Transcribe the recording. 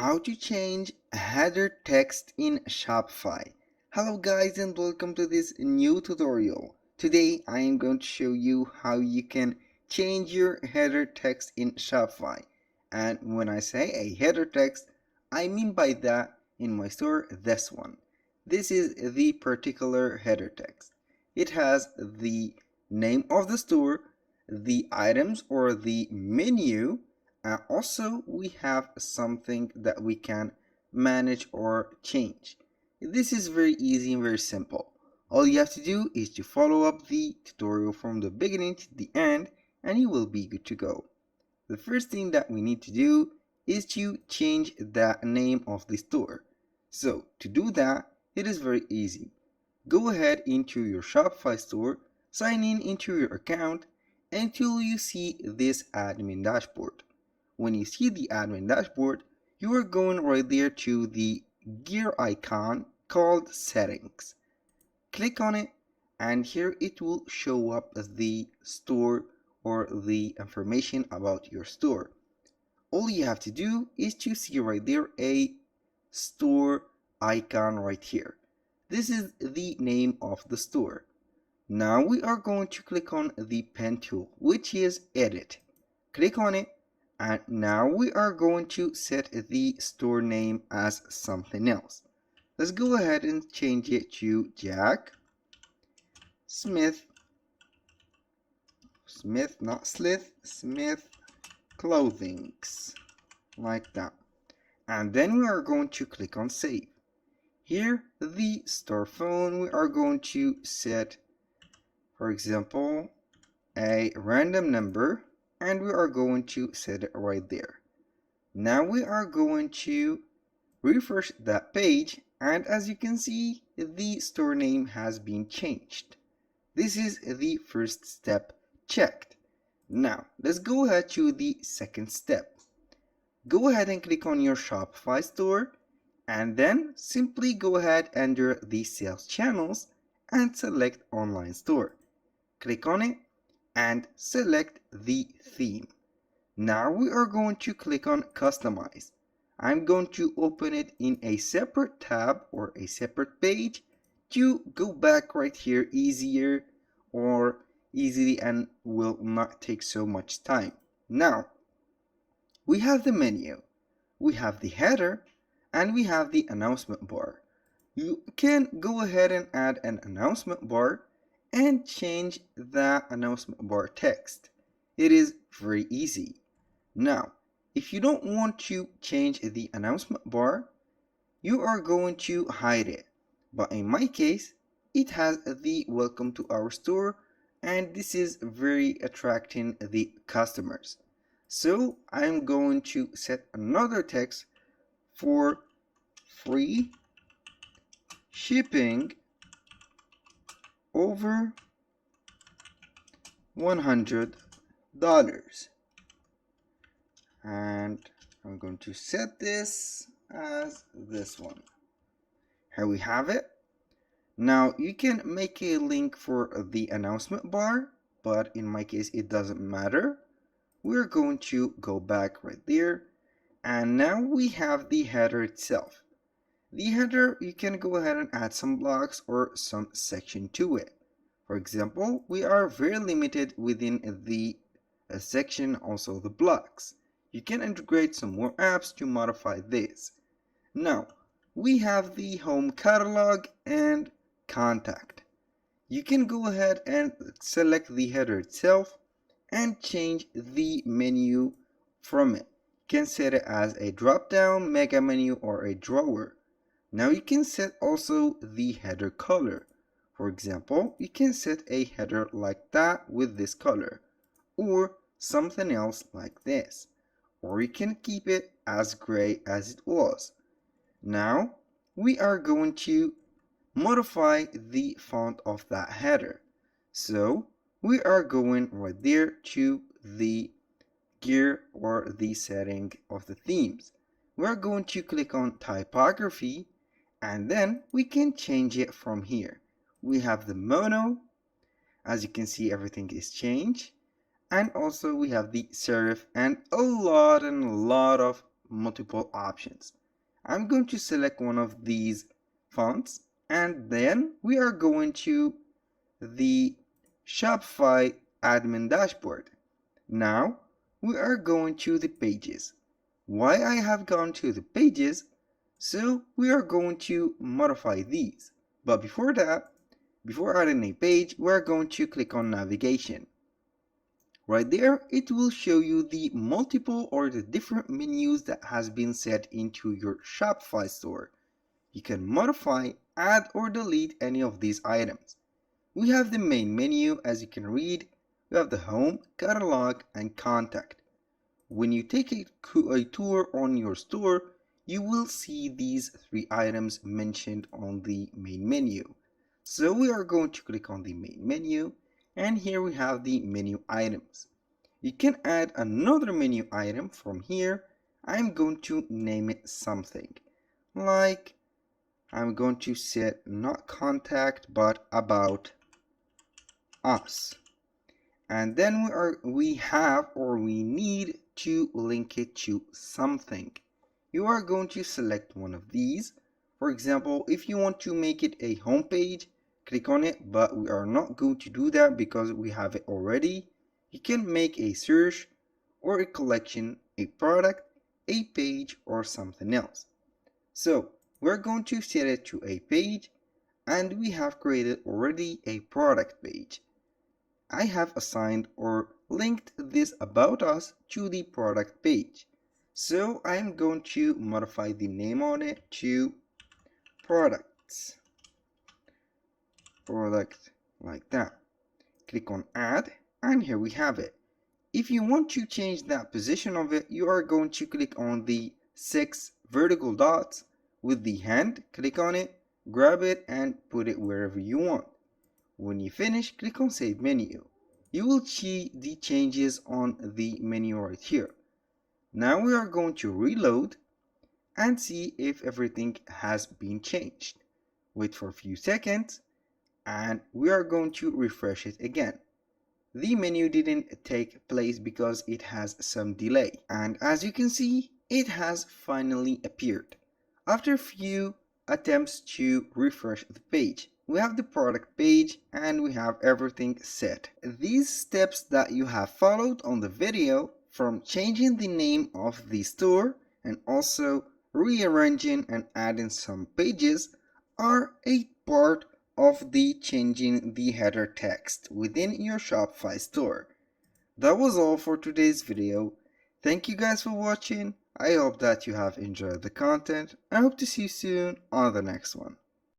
How to change header text in Shopify. Hello guys and welcome to this new tutorial. Today I am going to show you how you can change your header text in Shopify. And when I say a header text, I mean by that in my store this one. This is the particular header text. It has the name of the store, the items or the menu, also, we have something that we can manage or change. This is very easy and very simple. All you have to do is to follow up the tutorial from the beginning to the end and you will be good to go. The first thing that we need to do is to change the name of the store. So to do that, it is very easy. Go ahead into your Shopify store, sign in into your account until you see this admin dashboard. When you see the admin dashboard, you are going right there to the gear icon called settings. Click on it and here it will show up as the store or the information about your store. All you have to do is to see right there a store icon right here. This is the name of the store. Now we are going to click on the pen tool, which is edit. Click on it. And now we are going to set the store name as something else. Let's go ahead and change it to Jack Smith, not Slith, Smith Clothings, like that. And then we are going to click on save. Here, the store phone, we are going to set, for example, a random number. And we are going to set it right there. Now we are going to refresh that page and as you can see the store name has been changed. This is the first step checked. Now let's go ahead to the second step. Go ahead and click on your Shopify store and then simply go ahead under the sales channels and select online store. Click on it and select the theme. Now we are going to click on customize. I'm going to open it in a separate tab or a separate page to go back right here easier or easily and will not take so much time. Now we have the menu, we have the header, and we have the announcement bar. You can go ahead and add an announcement bar and change the announcement bar text. It is very easy. Now, if you don't want to change the announcement bar, you are going to hide it. But in my case, it has the welcome to our store and this is very attracting the customers. So I'm going to set another text for free shipping over $100, and I'm going to set this as this one. Here we have it. Now you can make a link for the announcement bar, but in my case it doesn't matter. We're going to go back right there and now we have the header itself. The header, you can go ahead and add some blocks or some section to it. For example, we are very limited within the section, also the blocks. You can integrate some more apps to modify this. Now, we have the home catalog and contact. You can go ahead and select the header itself and change the menu from it. You can set it as a drop-down, mega menu, or a drawer. Now you can set also the header color. For example, you can set a header like that with this color, or something else like this, or you can keep it as gray as it was. Now we are going to modify the font of that header. So we are going right there to the gear or the setting of the themes. We're going to click on typography and then we can change it from here. We have the mono. As you can see, everything is changed. And also we have the serif and a lot of multiple options. I'm going to select one of these fonts, and then we are going to the Shopify admin dashboard. Now we are going to the pages. Why I have gone to the pages? So we are going to modify these. But before that, before adding a page, we are going to click on navigation. Right there, it will show you the multiple or the different menus that has been set into your Shopify store. You can modify, add or delete any of these items. We have the main menu, as you can read. We have the home, catalog and contact. When you take a tour on your store, you will see these three items mentioned on the main menu. So we are going to click on the main menu, and here we have the menu items. You can add another menu item from here. I'm going to name it something, like I'm going to set not contact but about us. And then we need to link it to something. You are going to select one of these. For example, if you want to make it a home page, click on it, but we are not going to do that because we have it already. You can make a search or a collection, a product, a page, or something else. So we're going to set it to a page, and we have created already a product page. I have assigned or linked this about us to the product page. So I'm going to modify the name on it to products. Product, like that. Click on add, and here we have it. If you want to change that position of it, you are going to click on the 6 vertical dots with the hand, click on it, grab it and put it wherever you want. When you finish, click on Save Menu. You will see the changes on the menu right here. Now we are going to reload and see if everything has been changed. Wait for a few seconds and we are going to refresh it again. The menu didn't take place because it has some delay, and as you can see, it has finally appeared. After a few attempts to refresh the page, we have the product page and we have everything set. These steps that you have followed on the video, from changing the name of the store and also rearranging and adding some pages, are a part of the changing the header text within your Shopify store. That was all for today's video. Thank you guys for watching. I hope that you have enjoyed the content. I hope to see you soon on the next one.